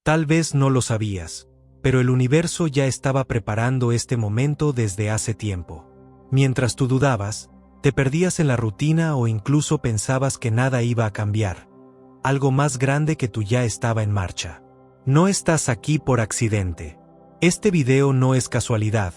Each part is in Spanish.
Tal vez no lo sabías, pero el universo ya estaba preparando este momento desde hace tiempo. Mientras tú dudabas, te perdías en la rutina o incluso pensabas que nada iba a cambiar. Algo más grande que tú ya estaba en marcha. No estás aquí por accidente. Este video no es casualidad,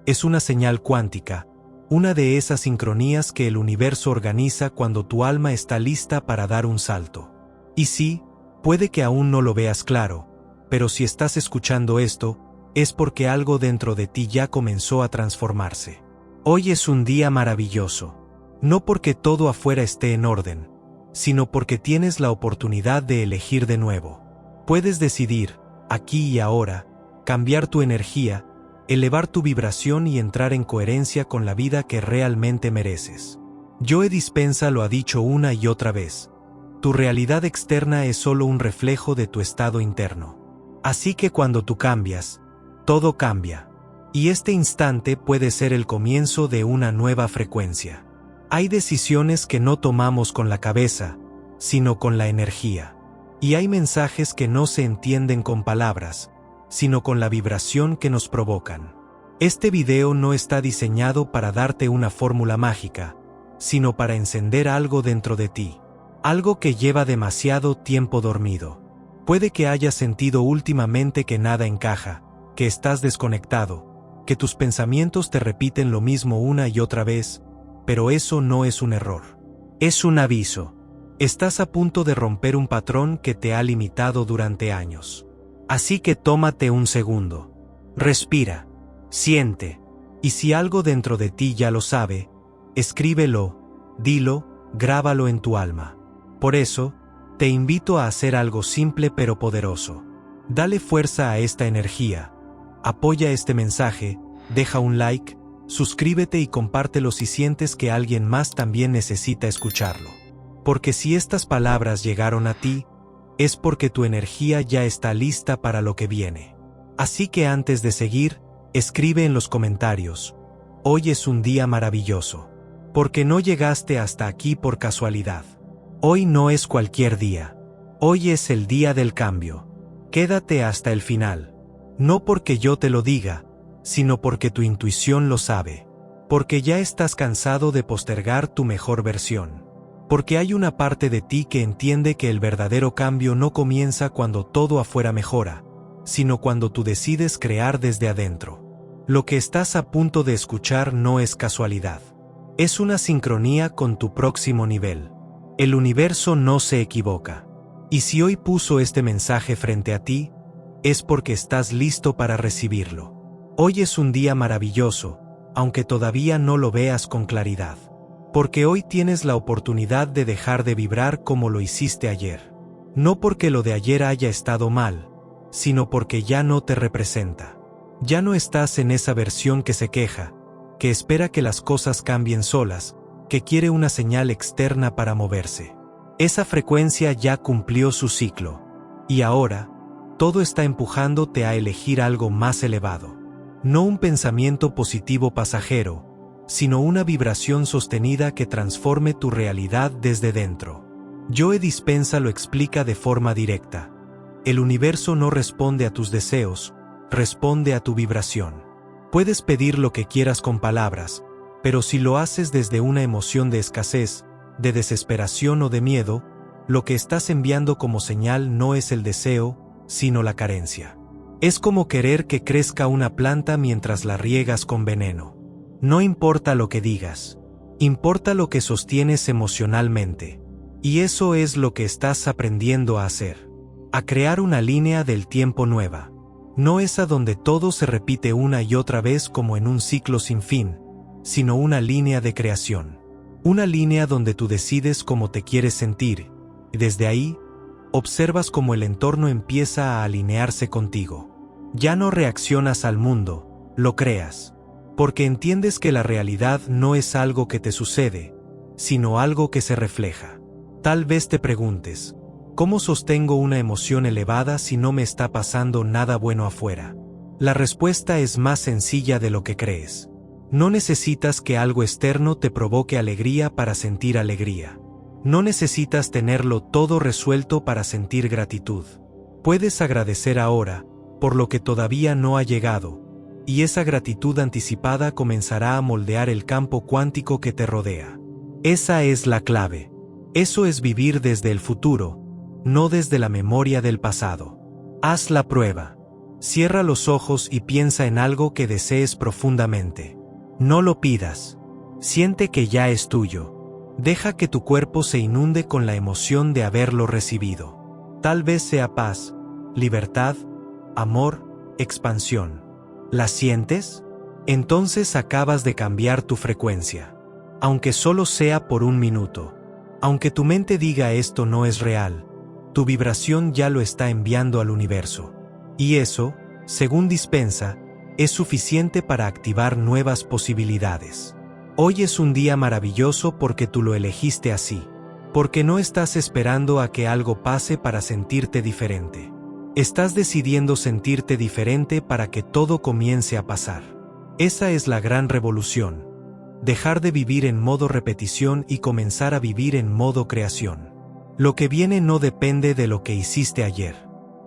es una señal cuántica, una de esas sincronías que el universo organiza cuando tu alma está lista para dar un salto. Y sí, puede que aún no lo veas claro, pero si estás escuchando esto, es porque algo dentro de ti ya comenzó a transformarse. Hoy es un día maravilloso, no porque todo afuera esté en orden, sino porque tienes la oportunidad de elegir de nuevo. Puedes decidir, aquí y ahora, cambiar tu energía, elevar tu vibración y entrar en coherencia con la vida que realmente mereces. Joe Dispenza lo ha dicho una y otra vez. Tu realidad externa es solo un reflejo de tu estado interno. Así que cuando tú cambias, todo cambia. Y este instante puede ser el comienzo de una nueva frecuencia. Hay decisiones que no tomamos con la cabeza, sino con la energía. Y hay mensajes que no se entienden con palabras, sino con la vibración que nos provocan. Este video no está diseñado para darte una fórmula mágica, sino para encender algo dentro de ti. Algo que lleva demasiado tiempo dormido. Puede que hayas sentido últimamente que nada encaja, que estás desconectado, que tus pensamientos te repiten lo mismo una y otra vez, pero eso no es un error. Es un aviso. Estás a punto de romper un patrón que te ha limitado durante años. Así que tómate un segundo. Respira. Siente. Y si algo dentro de ti ya lo sabe, escríbelo, dilo, grábalo en tu alma. Por eso, te invito a hacer algo simple pero poderoso. Dale fuerza a esta energía. Apoya este mensaje, deja un like, suscríbete y compártelo si sientes que alguien más también necesita escucharlo. Porque si estas palabras llegaron a ti, es porque tu energía ya está lista para lo que viene. Así que antes de seguir, escribe en los comentarios: hoy es un día maravilloso. Porque no llegaste hasta aquí por casualidad. Hoy no es cualquier día. Hoy es el día del cambio. Quédate hasta el final. No porque yo te lo diga, sino porque tu intuición lo sabe. Porque ya estás cansado de postergar tu mejor versión. Porque hay una parte de ti que entiende que el verdadero cambio no comienza cuando todo afuera mejora, sino cuando tú decides crear desde adentro. Lo que estás a punto de escuchar no es casualidad. Es una sincronía con tu próximo nivel. El universo no se equivoca. Y si hoy puso este mensaje frente a ti, es porque estás listo para recibirlo. Hoy es un día maravilloso, aunque todavía no lo veas con claridad. Porque hoy tienes la oportunidad de dejar de vibrar como lo hiciste ayer. No porque lo de ayer haya estado mal, sino porque ya no te representa. Ya no estás en esa versión que se queja, que espera que las cosas cambien solas, que quiere una señal externa para moverse. Esa frecuencia ya cumplió su ciclo. Y ahora, todo está empujándote a elegir algo más elevado. No un pensamiento positivo pasajero, sino una vibración sostenida que transforme tu realidad desde dentro. Joe Dispenza lo explica de forma directa. El universo no responde a tus deseos, responde a tu vibración. Puedes pedir lo que quieras con palabras, pero si lo haces desde una emoción de escasez, de desesperación o de miedo, lo que estás enviando como señal no es el deseo, sino la carencia. Es como querer que crezca una planta mientras la riegas con veneno. No importa lo que digas, importa lo que sostienes emocionalmente. Y eso es lo que estás aprendiendo a hacer. A crear una línea del tiempo nueva. No esa donde todo se repite una y otra vez como en un ciclo sin fin, sino una línea de creación. Una línea donde tú decides cómo te quieres sentir, y desde ahí, observas cómo el entorno empieza a alinearse contigo. Ya no reaccionas al mundo, lo creas. Porque entiendes que la realidad no es algo que te sucede, sino algo que se refleja. Tal vez te preguntes, ¿cómo sostengo una emoción elevada si no me está pasando nada bueno afuera? La respuesta es más sencilla de lo que crees. No necesitas que algo externo te provoque alegría para sentir alegría. No necesitas tenerlo todo resuelto para sentir gratitud. Puedes agradecer ahora por lo que todavía no ha llegado, y esa gratitud anticipada comenzará a moldear el campo cuántico que te rodea. Esa es la clave. Eso es vivir desde el futuro, no desde la memoria del pasado. Haz la prueba. Cierra los ojos y piensa en algo que desees profundamente. No lo pidas. Siente que ya es tuyo. Deja que tu cuerpo se inunde con la emoción de haberlo recibido. Tal vez sea paz, libertad, amor, expansión. ¿La sientes? Entonces acabas de cambiar tu frecuencia. Aunque solo sea por un minuto. Aunque tu mente diga esto no es real, tu vibración ya lo está enviando al universo. Y eso, según Dispensa, es suficiente para activar nuevas posibilidades. Hoy es un día maravilloso porque tú lo elegiste así. Porque no estás esperando a que algo pase para sentirte diferente. Estás decidiendo sentirte diferente para que todo comience a pasar. Esa es la gran revolución. Dejar de vivir en modo repetición y comenzar a vivir en modo creación. Lo que viene no depende de lo que hiciste ayer.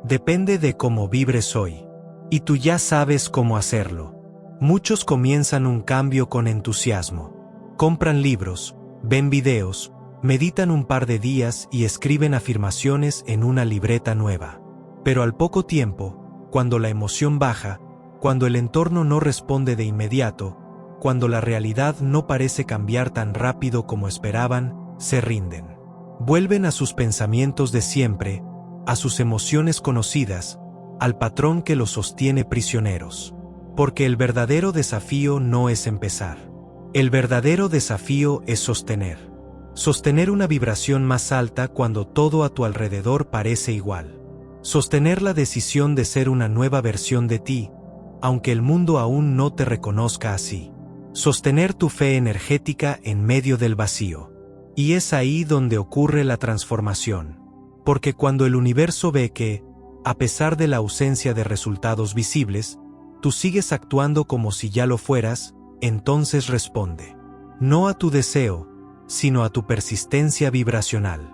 Depende de cómo vibres hoy. Y tú ya sabes cómo hacerlo. Muchos comienzan un cambio con entusiasmo. Compran libros, ven videos, meditan un par de días y escriben afirmaciones en una libreta nueva. Pero al poco tiempo, cuando la emoción baja, cuando el entorno no responde de inmediato, cuando la realidad no parece cambiar tan rápido como esperaban, se rinden. Vuelven a sus pensamientos de siempre, a sus emociones conocidas, al patrón que los sostiene prisioneros. Porque el verdadero desafío no es empezar. El verdadero desafío es sostener. Sostener una vibración más alta cuando todo a tu alrededor parece igual. Sostener la decisión de ser una nueva versión de ti, aunque el mundo aún no te reconozca así. Sostener tu fe energética en medio del vacío. Y es ahí donde ocurre la transformación. Porque cuando el universo ve que, a pesar de la ausencia de resultados visibles, tú sigues actuando como si ya lo fueras, entonces responde. No a tu deseo, sino a tu persistencia vibracional.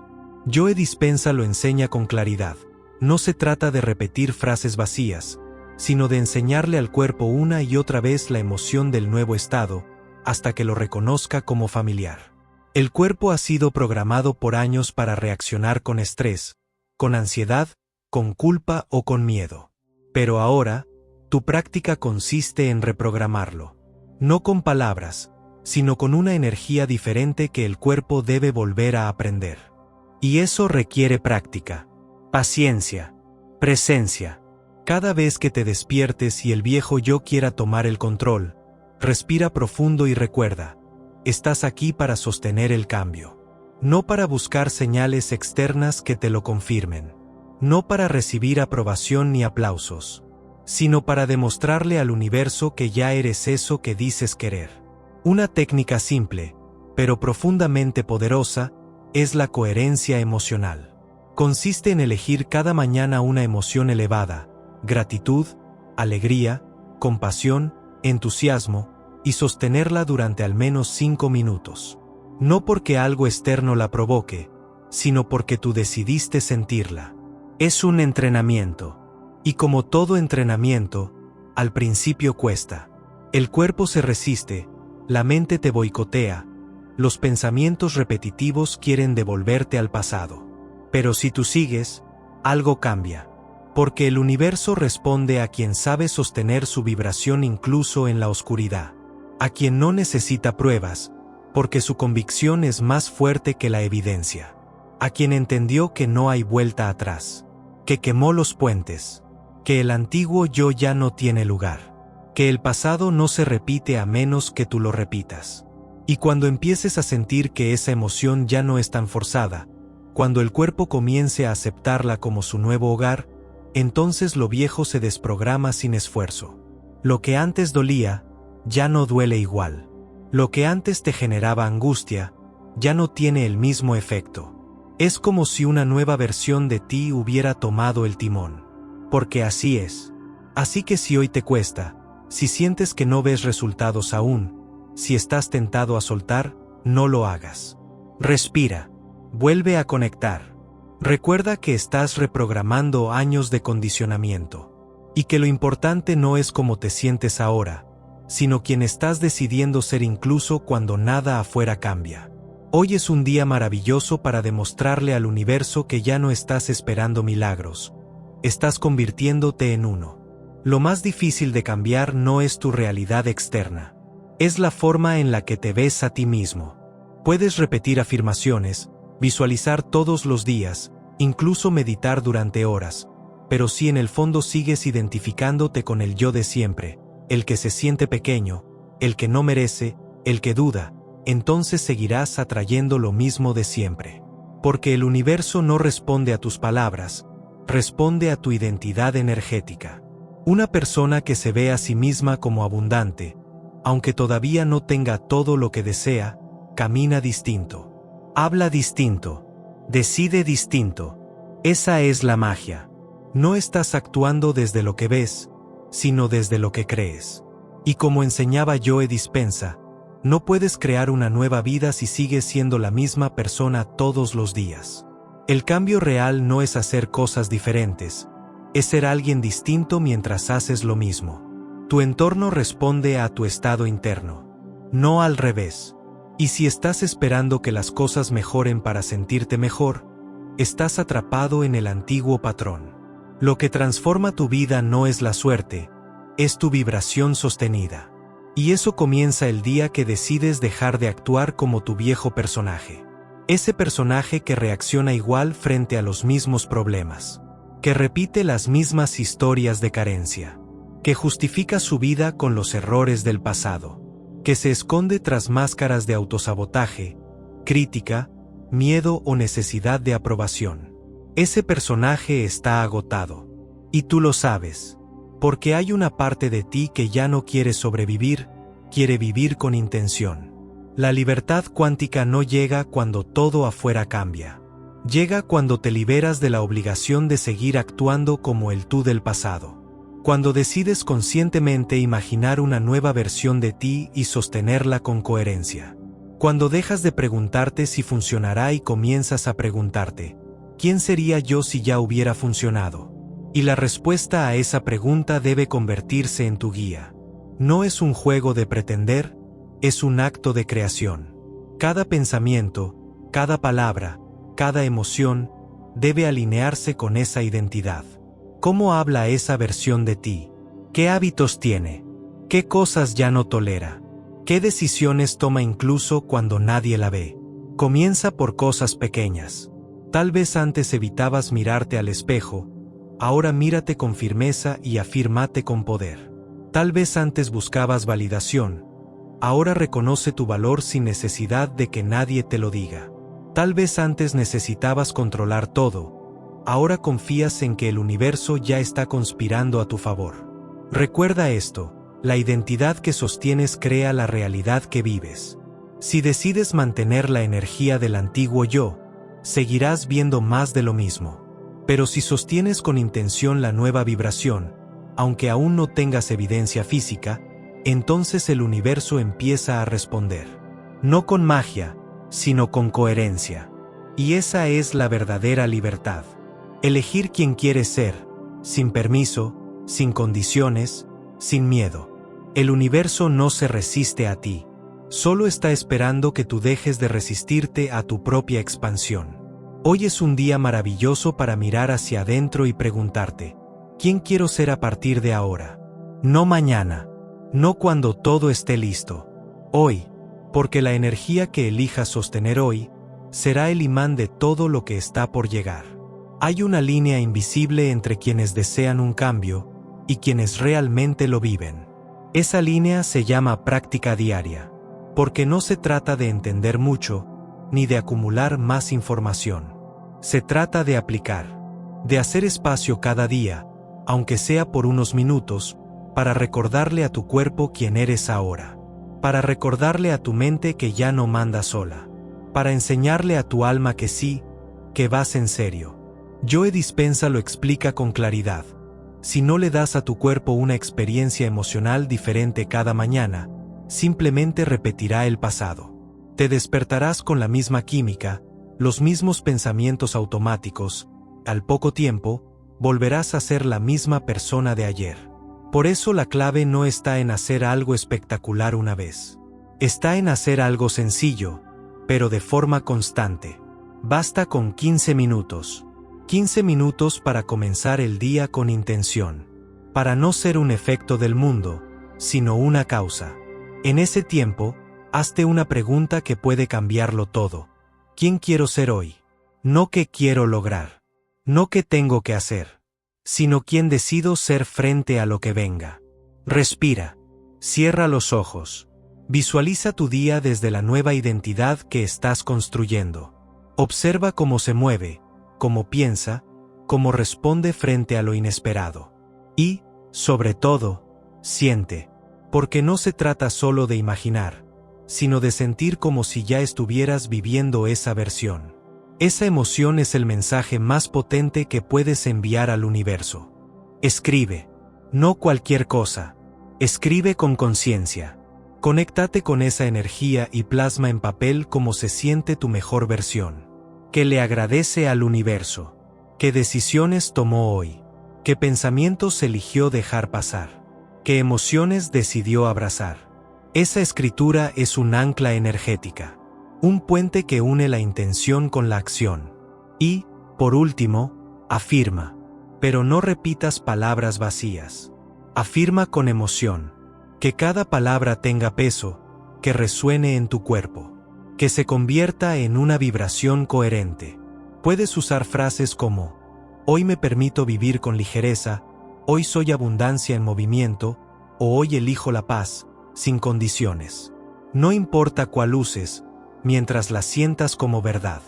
Joe Dispensa lo enseña con claridad. No se trata de repetir frases vacías, sino de enseñarle al cuerpo una y otra vez la emoción del nuevo estado, hasta que lo reconozca como familiar. El cuerpo ha sido programado por años para reaccionar con estrés, con ansiedad, con culpa o con miedo. Pero ahora, tu práctica consiste en reprogramarlo. No con palabras, sino con una energía diferente que el cuerpo debe volver a aprender. Y eso requiere práctica, paciencia, presencia. Cada vez que te despiertes y el viejo yo quiera tomar el control, respira profundo y recuerda, estás aquí para sostener el cambio. No para buscar señales externas que te lo confirmen. No para recibir aprobación ni aplausos, sino para demostrarle al universo que ya eres eso que dices querer. Una técnica simple, pero profundamente poderosa, es la coherencia emocional. Consiste en elegir cada mañana una emoción elevada, gratitud, alegría, compasión, entusiasmo, y sostenerla durante al menos 5 minutos. No porque algo externo la provoque, sino porque tú decidiste sentirla. Es un entrenamiento. Y como todo entrenamiento, al principio cuesta. El cuerpo se resiste, la mente te boicotea, los pensamientos repetitivos quieren devolverte al pasado. Pero si tú sigues, algo cambia. Porque el universo responde a quien sabe sostener su vibración incluso en la oscuridad. A quien no necesita pruebas, porque su convicción es más fuerte que la evidencia. A quien entendió que no hay vuelta atrás. Que quemó los puentes. Que el antiguo yo ya no tiene lugar. Que el pasado no se repite a menos que tú lo repitas. Y cuando empieces a sentir que esa emoción ya no es tan forzada, cuando el cuerpo comience a aceptarla como su nuevo hogar, entonces lo viejo se desprograma sin esfuerzo. Lo que antes dolía, ya no duele igual. Lo que antes te generaba angustia, ya no tiene el mismo efecto. Es como si una nueva versión de ti hubiera tomado el timón. Porque así es. Así que si hoy te cuesta, si sientes que no ves resultados aún, si estás tentado a soltar, no lo hagas. Respira. Vuelve a conectar. Recuerda que estás reprogramando años de condicionamiento, y que lo importante no es cómo te sientes ahora, sino quién estás decidiendo ser incluso cuando nada afuera cambia. Hoy es un día maravilloso para demostrarle al universo que ya no estás esperando milagros, estás convirtiéndote en uno. Lo más difícil de cambiar no es tu realidad externa, es la forma en la que te ves a ti mismo. Puedes repetir afirmaciones, visualizar todos los días, incluso meditar durante horas, pero si en el fondo sigues identificándote con el yo de siempre, el que se siente pequeño, el que no merece, el que duda, entonces seguirás atrayendo lo mismo de siempre. Porque el universo no responde a tus palabras, responde a tu identidad energética. Una persona que se ve a sí misma como abundante, aunque todavía no tenga todo lo que desea, camina distinto, habla distinto, decide distinto. Esa es la magia. No estás actuando desde lo que ves, sino desde lo que crees. Y como enseñaba Joe Dispenza, no puedes crear una nueva vida si sigues siendo la misma persona todos los días. El cambio real no es hacer cosas diferentes, es ser alguien distinto mientras haces lo mismo. Tu entorno responde a tu estado interno, no al revés. Y si estás esperando que las cosas mejoren para sentirte mejor, estás atrapado en el antiguo patrón. Lo que transforma tu vida no es la suerte, es tu vibración sostenida. Y eso comienza el día que decides dejar de actuar como tu viejo personaje. Ese personaje que reacciona igual frente a los mismos problemas, que repite las mismas historias de carencia, que justifica su vida con los errores del pasado, que se esconde tras máscaras de autosabotaje, crítica, miedo o necesidad de aprobación. Ese personaje está agotado. Y tú lo sabes. Porque hay una parte de ti que ya no quiere sobrevivir, quiere vivir con intención. La libertad cuántica no llega cuando todo afuera cambia. Llega cuando te liberas de la obligación de seguir actuando como el tú del pasado. Cuando decides conscientemente imaginar una nueva versión de ti y sostenerla con coherencia. Cuando dejas de preguntarte si funcionará y comienzas a preguntarte, ¿quién sería yo si ya hubiera funcionado? Y la respuesta a esa pregunta debe convertirse en tu guía. No es un juego de pretender, es un acto de creación. Cada pensamiento, cada palabra, cada emoción, debe alinearse con esa identidad. ¿Cómo habla esa versión de ti? ¿Qué hábitos tiene? ¿Qué cosas ya no tolera? ¿Qué decisiones toma incluso cuando nadie la ve? Comienza por cosas pequeñas. Tal vez antes evitabas mirarte al espejo, ahora mírate con firmeza y afírmate con poder. Tal vez antes buscabas validación, ahora reconoce tu valor sin necesidad de que nadie te lo diga. Tal vez antes necesitabas controlar todo, ahora confías en que el universo ya está conspirando a tu favor. Recuerda esto, la identidad que sostienes crea la realidad que vives. Si decides mantener la energía del antiguo yo, seguirás viendo más de lo mismo. Pero si sostienes con intención la nueva vibración, aunque aún no tengas evidencia física, entonces el universo empieza a responder. No con magia, sino con coherencia. Y esa es la verdadera libertad. Elegir quién quieres ser, sin permiso, sin condiciones, sin miedo. El universo no se resiste a ti, solo está esperando que tú dejes de resistirte a tu propia expansión. Hoy es un día maravilloso para mirar hacia adentro y preguntarte, ¿quién quiero ser a partir de ahora? No mañana, no cuando todo esté listo. Hoy, porque la energía que elijas sostener hoy, será el imán de todo lo que está por llegar. Hay una línea invisible entre quienes desean un cambio y quienes realmente lo viven. Esa línea se llama práctica diaria, porque no se trata de entender mucho, ni de acumular más información. Se trata de aplicar, de hacer espacio cada día, aunque sea por unos minutos, para recordarle a tu cuerpo quién eres ahora, para recordarle a tu mente que ya no manda sola, para enseñarle a tu alma que sí, que vas en serio. Joe Dispenza lo explica con claridad. Si no le das a tu cuerpo una experiencia emocional diferente cada mañana, simplemente repetirá el pasado. Te despertarás con la misma química, los mismos pensamientos automáticos, al poco tiempo, volverás a ser la misma persona de ayer. Por eso la clave no está en hacer algo espectacular una vez. Está en hacer algo sencillo, pero de forma constante. Basta con 15 minutos. 15 minutos para comenzar el día con intención. Para no ser un efecto del mundo, sino una causa. En ese tiempo, hazte una pregunta que puede cambiarlo todo. ¿Quién quiero ser hoy? No qué quiero lograr. No qué tengo que hacer. Sino quién decido ser frente a lo que venga. Respira. Cierra los ojos. Visualiza tu día desde la nueva identidad que estás construyendo. Observa cómo se mueve, cómo piensa, cómo responde frente a lo inesperado. Y, sobre todo, siente. Porque no se trata solo de imaginar, sino de sentir como si ya estuvieras viviendo esa versión. Esa emoción es el mensaje más potente que puedes enviar al universo. Escribe. No cualquier cosa. Escribe con conciencia. Conéctate con esa energía y plasma en papel cómo se siente tu mejor versión. Que le agradece al universo. ¿Qué decisiones tomó hoy? ¿Qué pensamientos eligió dejar pasar? ¿Qué emociones decidió abrazar? Esa escritura es un ancla energética. Un puente que une la intención con la acción. Y, por último, afirma. Pero no repitas palabras vacías. Afirma con emoción. Que cada palabra tenga peso, que resuene en tu cuerpo. Que se convierta en una vibración coherente. Puedes usar frases como: hoy me permito vivir con ligereza, hoy soy abundancia en movimiento, o hoy elijo la paz, sin condiciones. No importa cuál uses, mientras la sientas como verdad.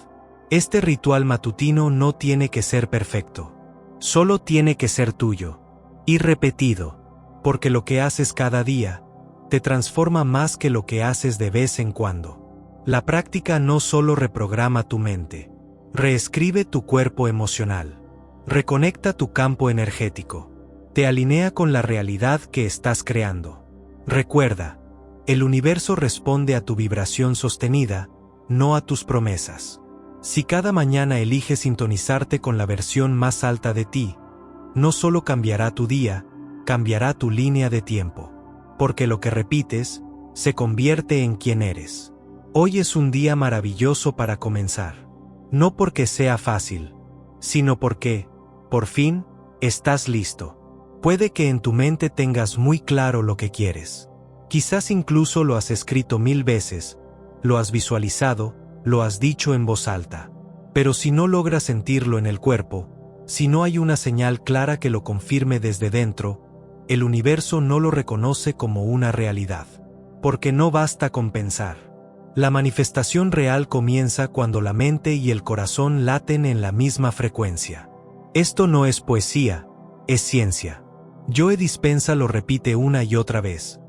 Este ritual matutino no tiene que ser perfecto. Solo tiene que ser tuyo. Y repetido. Porque lo que haces cada día, te transforma más que lo que haces de vez en cuando. La práctica no solo reprograma tu mente. Reescribe tu cuerpo emocional. Reconecta tu campo energético. Te alinea con la realidad que estás creando. Recuerda. El universo responde a tu vibración sostenida, no a tus promesas. Si cada mañana eliges sintonizarte con la versión más alta de ti, no solo cambiará tu día, cambiará tu línea de tiempo. Porque lo que repites, se convierte en quien eres. Hoy es un día maravilloso para comenzar. No porque sea fácil, sino porque, por fin, estás listo. Puede que en tu mente tengas muy claro lo que quieres. Quizás incluso lo has escrito 1000 veces, lo has visualizado, lo has dicho en voz alta. Pero si no logras sentirlo en el cuerpo, si no hay una señal clara que lo confirme desde dentro, el universo no lo reconoce como una realidad. Porque no basta con pensar. La manifestación real comienza cuando la mente y el corazón laten en la misma frecuencia. Esto no es poesía, es ciencia. Joe Dispenza lo repite una y otra vez.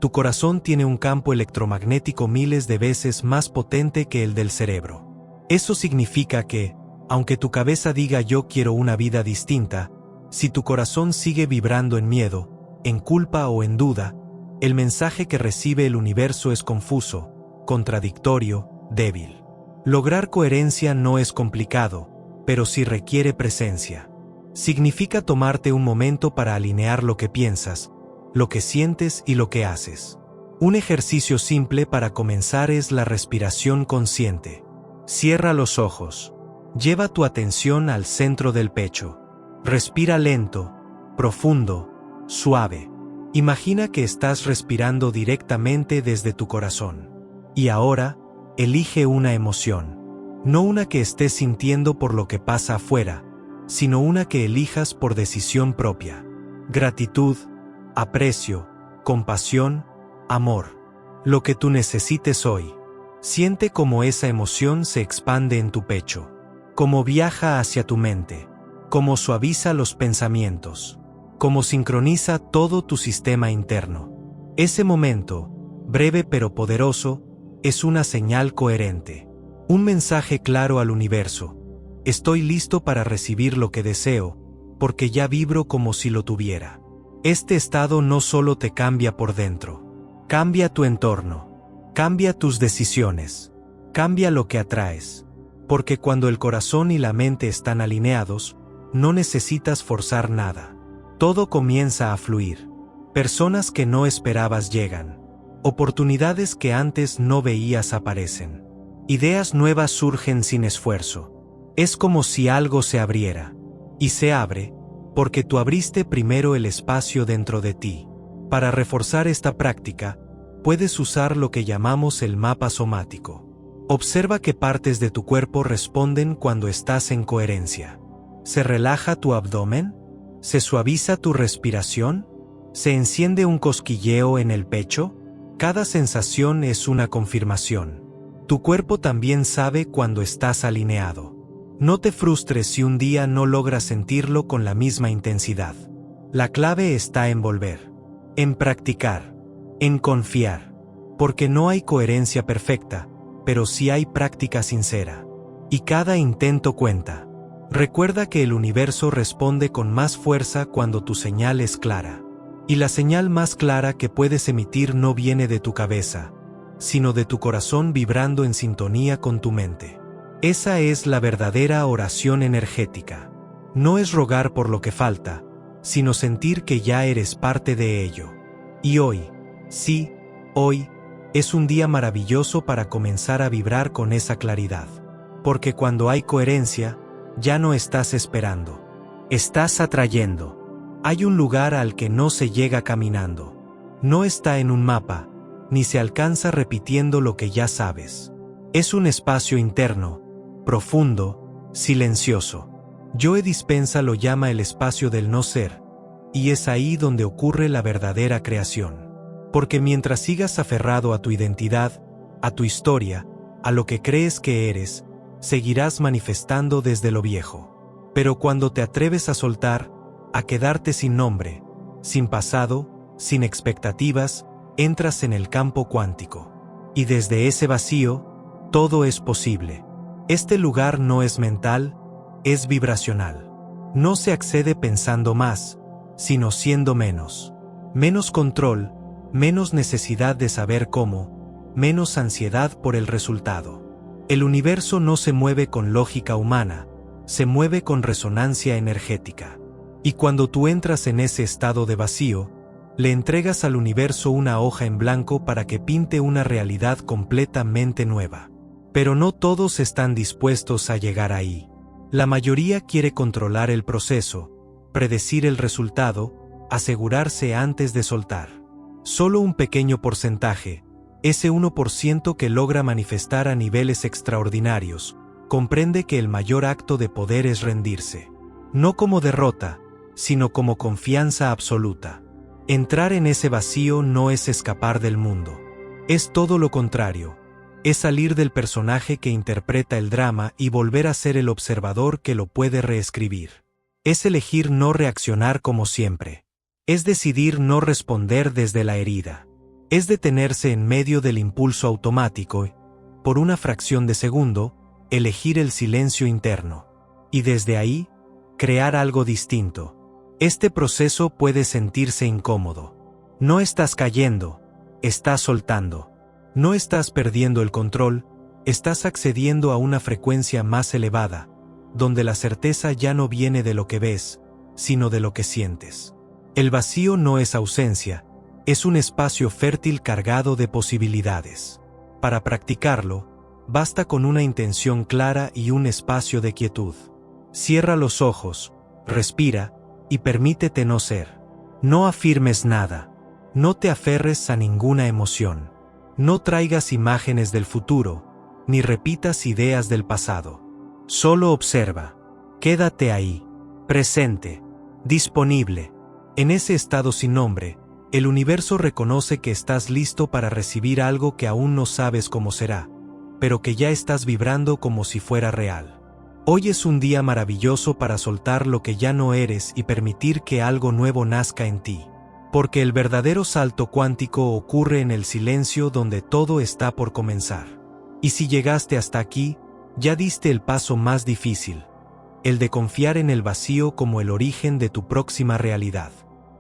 Tu corazón tiene un campo electromagnético miles de veces más potente que el del cerebro. Eso significa que, aunque tu cabeza diga yo quiero una vida distinta, si tu corazón sigue vibrando en miedo, en culpa o en duda, el mensaje que recibe el universo es confuso, contradictorio, débil. Lograr coherencia no es complicado, pero sí requiere presencia. Significa tomarte un momento para alinear lo que piensas, lo que sientes y lo que haces. Un ejercicio simple para comenzar es la respiración consciente. Cierra los ojos. Lleva tu atención al centro del pecho. Respira lento, profundo, suave. Imagina que estás respirando directamente desde tu corazón. Y ahora, elige una emoción. No una que estés sintiendo por lo que pasa afuera, sino una que elijas por decisión propia. Gratitud, aprecio, compasión, amor. Lo que tú necesites hoy. Siente cómo esa emoción se expande en tu pecho. Cómo viaja hacia tu mente. Cómo suaviza los pensamientos. Cómo sincroniza todo tu sistema interno. Ese momento, breve pero poderoso, es una señal coherente. Un mensaje claro al universo. Estoy listo para recibir lo que deseo, porque ya vibro como si lo tuviera. Este estado no solo te cambia por dentro. Cambia tu entorno. Cambia tus decisiones. Cambia lo que atraes. Porque cuando el corazón y la mente están alineados, no necesitas forzar nada. Todo comienza a fluir. Personas que no esperabas llegan. Oportunidades que antes no veías aparecen. Ideas nuevas surgen sin esfuerzo. Es como si algo se abriera. Y se abre, porque tú abriste primero el espacio dentro de ti. Para reforzar esta práctica, puedes usar lo que llamamos el mapa somático. Observa qué partes de tu cuerpo responden cuando estás en coherencia. ¿Se relaja tu abdomen? ¿Se suaviza tu respiración? ¿Se enciende un cosquilleo en el pecho? Cada sensación es una confirmación. Tu cuerpo también sabe cuando estás alineado. No te frustres si un día no logras sentirlo con la misma intensidad. La clave está en volver, en practicar, en confiar, porque no hay coherencia perfecta, pero sí hay práctica sincera. Y cada intento cuenta. Recuerda que el universo responde con más fuerza cuando tu señal es clara. Y la señal más clara que puedes emitir no viene de tu cabeza, sino de tu corazón vibrando en sintonía con tu mente. Esa es la verdadera oración energética. No es rogar por lo que falta, sino sentir que ya eres parte de ello. Y hoy, sí, hoy, es un día maravilloso para comenzar a vibrar con esa claridad. Porque cuando hay coherencia, ya no estás esperando. Estás atrayendo. Hay un lugar al que no se llega caminando. No está en un mapa, ni se alcanza repitiendo lo que ya sabes. Es un espacio interno, profundo, silencioso. Joe Dispenza lo llama el espacio del no ser, y es ahí donde ocurre la verdadera creación. Porque mientras sigas aferrado a tu identidad, a tu historia, a lo que crees que eres, seguirás manifestando desde lo viejo. Pero cuando te atreves a soltar, a quedarte sin nombre, sin pasado, sin expectativas, entras en el campo cuántico. Y desde ese vacío, todo es posible. Este lugar no es mental, es vibracional. No se accede pensando más, sino siendo menos. Menos control, menos necesidad de saber cómo, menos ansiedad por el resultado. El universo no se mueve con lógica humana, se mueve con resonancia energética. Y cuando tú entras en ese estado de vacío, le entregas al universo una hoja en blanco para que pinte una realidad completamente nueva. Pero no todos están dispuestos a llegar ahí. La mayoría quiere controlar el proceso, predecir el resultado, asegurarse antes de soltar. Solo un pequeño porcentaje, ese 1% que logra manifestar a niveles extraordinarios, comprende que el mayor acto de poder es rendirse. No como derrota, sino como confianza absoluta. Entrar en ese vacío no es escapar del mundo. Es todo lo contrario. Es salir del personaje que interpreta el drama y volver a ser el observador que lo puede reescribir. Es elegir no reaccionar como siempre. Es decidir no responder desde la herida. Es detenerse en medio del impulso automático, por una fracción de segundo, elegir el silencio interno. Y desde ahí, crear algo distinto. Este proceso puede sentirse incómodo. No estás cayendo, estás soltando. No estás perdiendo el control, estás accediendo a una frecuencia más elevada, donde la certeza ya no viene de lo que ves, sino de lo que sientes. El vacío no es ausencia, es un espacio fértil cargado de posibilidades. Para practicarlo, basta con una intención clara y un espacio de quietud. Cierra los ojos, respira, y permítete no ser. No afirmes nada. No te aferres a ninguna emoción. No traigas imágenes del futuro, ni repitas ideas del pasado. Solo observa. Quédate ahí, presente, disponible. En ese estado sin nombre, el universo reconoce que estás listo para recibir algo que aún no sabes cómo será, pero que ya estás vibrando como si fuera real. Hoy es un día maravilloso para soltar lo que ya no eres y permitir que algo nuevo nazca en ti. Porque el verdadero salto cuántico ocurre en el silencio donde todo está por comenzar. Y si llegaste hasta aquí, ya diste el paso más difícil, el de confiar en el vacío como el origen de tu próxima realidad.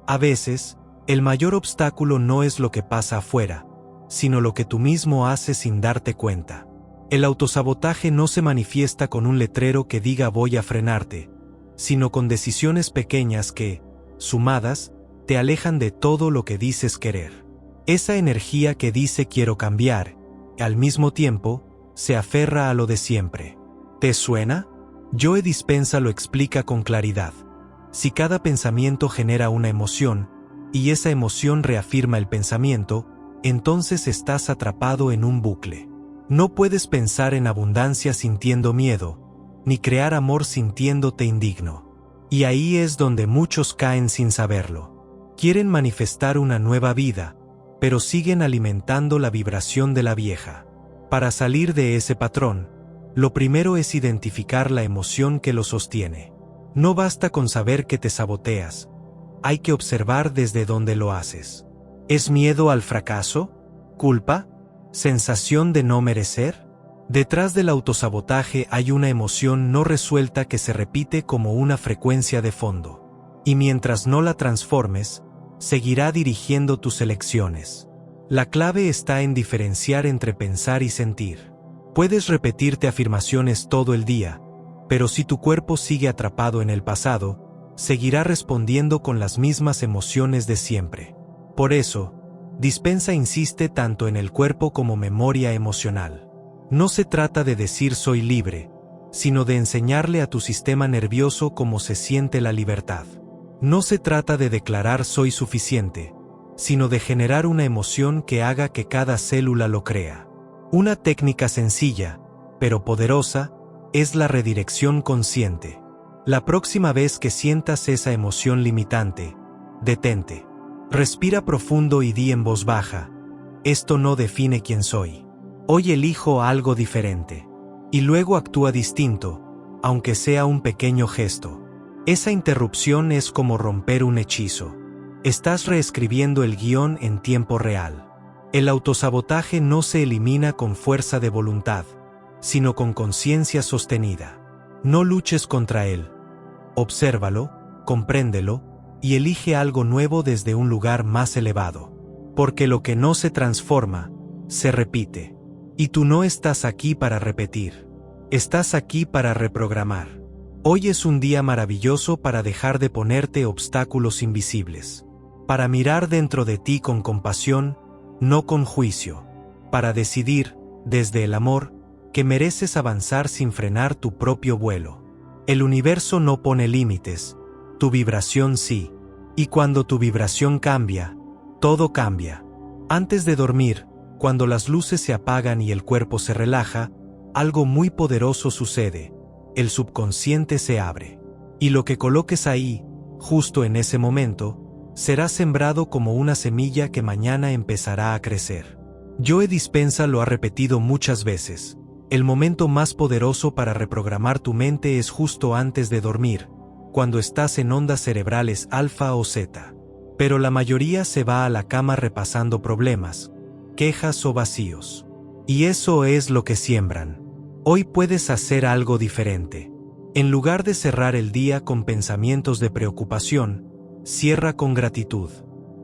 A veces, el mayor obstáculo no es lo que pasa afuera, sino lo que tú mismo haces sin darte cuenta. El autosabotaje no se manifiesta con un letrero que diga voy a frenarte, sino con decisiones pequeñas que, sumadas, te alejan de todo lo que dices querer. Esa energía que dice quiero cambiar, al mismo tiempo, se aferra a lo de siempre. ¿Te suena? Joe Dispenza lo explica con claridad. Si cada pensamiento genera una emoción, y esa emoción reafirma el pensamiento, entonces estás atrapado en un bucle. No puedes pensar en abundancia sintiendo miedo, ni crear amor sintiéndote indigno. Y ahí es donde muchos caen sin saberlo. Quieren manifestar una nueva vida, pero siguen alimentando la vibración de la vieja. Para salir de ese patrón, lo primero es identificar la emoción que lo sostiene. No basta con saber que te saboteas, hay que observar desde dónde lo haces. ¿Es miedo al fracaso? ¿Culpa? ¿Sensación de no merecer? Detrás del autosabotaje hay una emoción no resuelta que se repite como una frecuencia de fondo. Y mientras no la transformes, seguirá dirigiendo tus elecciones. La clave está en diferenciar entre pensar y sentir. Puedes repetirte afirmaciones todo el día, pero si tu cuerpo sigue atrapado en el pasado, seguirá respondiendo con las mismas emociones de siempre. Por eso, Dispenza insiste tanto en el cuerpo como memoria emocional. No se trata de decir soy libre, sino de enseñarle a tu sistema nervioso cómo se siente la libertad. No se trata de declarar soy suficiente, sino de generar una emoción que haga que cada célula lo crea. Una técnica sencilla, pero poderosa, es la redirección consciente. La próxima vez que sientas esa emoción limitante, detente. Respira profundo y di en voz baja, esto no define quién soy. Hoy elijo algo diferente. Y luego actúa distinto, aunque sea un pequeño gesto. Esa interrupción es como romper un hechizo. Estás reescribiendo el guión en tiempo real. El autosabotaje no se elimina con fuerza de voluntad, sino con conciencia sostenida. No luches contra él. Obsérvalo, compréndelo, y elige algo nuevo desde un lugar más elevado. Porque lo que no se transforma, se repite. Y tú no estás aquí para repetir. Estás aquí para reprogramar. Hoy es un día maravilloso para dejar de ponerte obstáculos invisibles. Para mirar dentro de ti con compasión, no con juicio. Para decidir, desde el amor, que mereces avanzar sin frenar tu propio vuelo. El universo no pone límites, tu vibración sí. Y cuando tu vibración cambia, todo cambia. Antes de dormir, cuando las luces se apagan y el cuerpo se relaja, algo muy poderoso sucede. El subconsciente se abre. Y lo que coloques ahí, justo en ese momento, será sembrado como una semilla que mañana empezará a crecer. Joe Dispenza lo ha repetido muchas veces. El momento más poderoso para reprogramar tu mente es justo antes de dormir, cuando estás en ondas cerebrales alfa o zeta. Pero la mayoría se va a la cama repasando problemas, quejas o vacíos. Y eso es lo que siembran. Hoy puedes hacer algo diferente. En lugar de cerrar el día con pensamientos de preocupación, cierra con gratitud.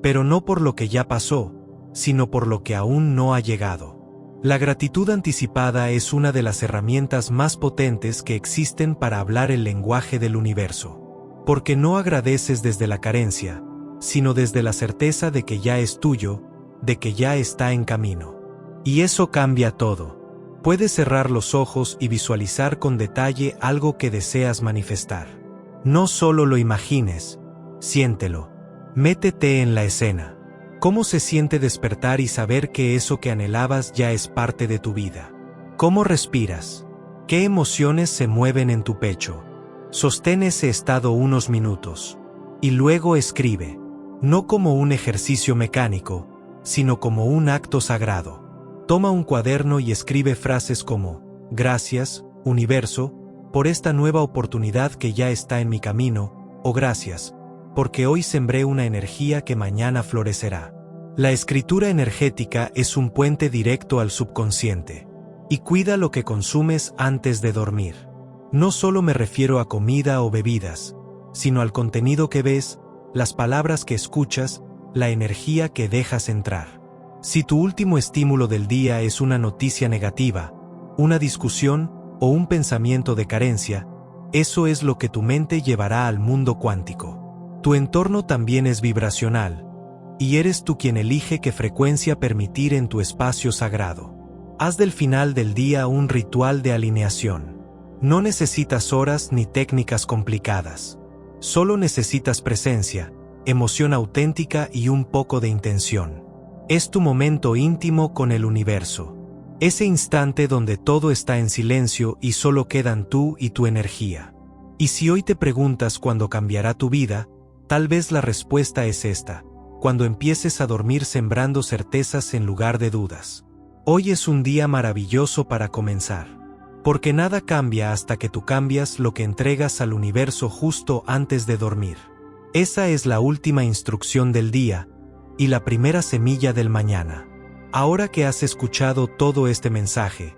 Pero no por lo que ya pasó, sino por lo que aún no ha llegado. La gratitud anticipada es una de las herramientas más potentes que existen para hablar el lenguaje del universo. Porque no agradeces desde la carencia, sino desde la certeza de que ya es tuyo, de que ya está en camino. Y eso cambia todo. Puedes cerrar los ojos y visualizar con detalle algo que deseas manifestar. No solo lo imagines, siéntelo. Métete en la escena. ¿Cómo se siente despertar y saber que eso que anhelabas ya es parte de tu vida? ¿Cómo respiras? ¿Qué emociones se mueven en tu pecho? Sostén ese estado unos minutos. Y luego escribe, no como un ejercicio mecánico, sino como un acto sagrado. Toma un cuaderno y escribe frases como, gracias, universo, por esta nueva oportunidad que ya está en mi camino, o gracias, porque hoy sembré una energía que mañana florecerá. La escritura energética es un puente directo al subconsciente. Y cuida lo que consumes antes de dormir. No solo me refiero a comida o bebidas, sino al contenido que ves, las palabras que escuchas, la energía que dejas entrar. Si tu último estímulo del día es una noticia negativa, una discusión o un pensamiento de carencia, eso es lo que tu mente llevará al mundo cuántico. Tu entorno también es vibracional, y eres tú quien elige qué frecuencia permitir en tu espacio sagrado. Haz del final del día un ritual de alineación. No necesitas horas ni técnicas complicadas. Solo necesitas presencia, emoción auténtica y un poco de intención. Es tu momento íntimo con el universo. Ese instante donde todo está en silencio y solo quedan tú y tu energía. Y si hoy te preguntas cuándo cambiará tu vida, tal vez la respuesta es esta: cuando empieces a dormir sembrando certezas en lugar de dudas. Hoy es un día maravilloso para comenzar. Porque nada cambia hasta que tú cambias lo que entregas al universo justo antes de dormir. Esa es la última instrucción del día y la primera semilla del mañana. Ahora que has escuchado todo este mensaje,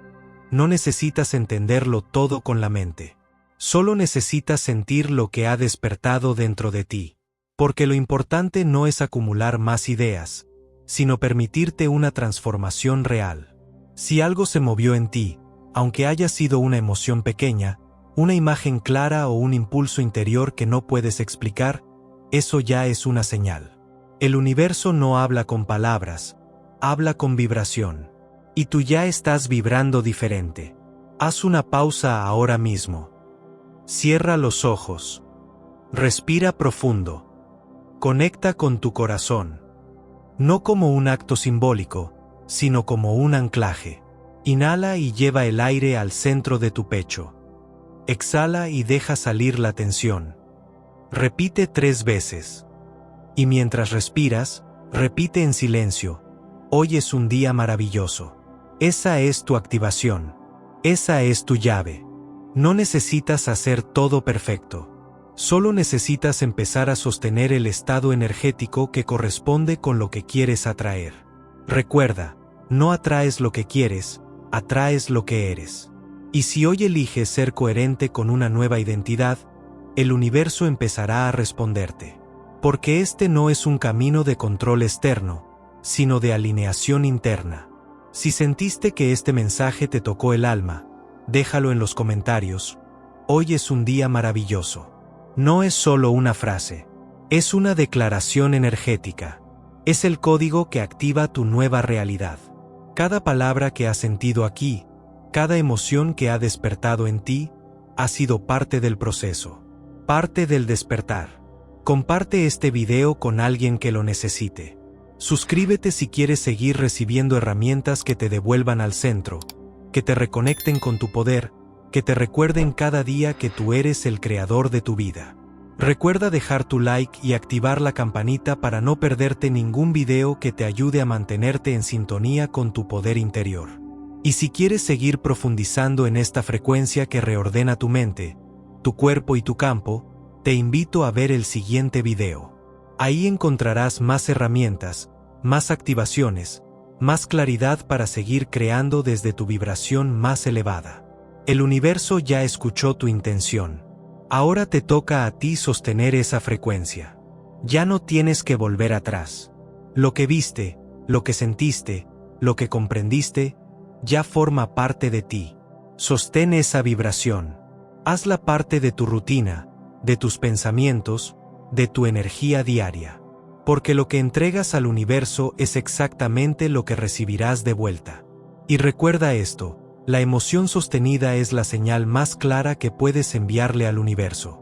no necesitas entenderlo todo con la mente. Solo necesitas sentir lo que ha despertado dentro de ti. Porque lo importante no es acumular más ideas, sino permitirte una transformación real. Si algo se movió en ti, aunque haya sido una emoción pequeña, una imagen clara o un impulso interior que no puedes explicar, eso ya es una señal. El universo no habla con palabras, habla con vibración. Y tú ya estás vibrando diferente. Haz una pausa ahora mismo. Cierra los ojos. Respira profundo. Conecta con tu corazón. No como un acto simbólico, sino como un anclaje. Inhala y lleva el aire al centro de tu pecho. Exhala y deja salir la tensión. Repite 3 veces. Y mientras respiras, repite en silencio: hoy es un día maravilloso. Esa es tu activación. Esa es tu llave. No necesitas hacer todo perfecto. Solo necesitas empezar a sostener el estado energético que corresponde con lo que quieres atraer. Recuerda, no atraes lo que quieres, atraes lo que eres. Y si hoy eliges ser coherente con una nueva identidad, el universo empezará a responderte. Porque este no es un camino de control externo, sino de alineación interna. Si sentiste que este mensaje te tocó el alma, déjalo en los comentarios. Hoy es un día maravilloso. No es solo una frase, es una declaración energética. Es el código que activa tu nueva realidad. Cada palabra que has sentido aquí, cada emoción que ha despertado en ti, ha sido parte del proceso, parte del despertar. Comparte este video con alguien que lo necesite. Suscríbete si quieres seguir recibiendo herramientas que te devuelvan al centro, que te reconecten con tu poder, que te recuerden cada día que tú eres el creador de tu vida. Recuerda dejar tu like y activar la campanita para no perderte ningún video que te ayude a mantenerte en sintonía con tu poder interior. Y si quieres seguir profundizando en esta frecuencia que reordena tu mente, tu cuerpo y tu campo, te invito a ver el siguiente video. Ahí encontrarás más herramientas, más activaciones, más claridad para seguir creando desde tu vibración más elevada. El universo ya escuchó tu intención. Ahora te toca a ti sostener esa frecuencia. Ya no tienes que volver atrás. Lo que viste, lo que sentiste, lo que comprendiste, ya forma parte de ti. Sostén esa vibración. Hazla parte de tu rutina, de tus pensamientos, de tu energía diaria. Porque lo que entregas al universo es exactamente lo que recibirás de vuelta. Y recuerda esto: la emoción sostenida es la señal más clara que puedes enviarle al universo.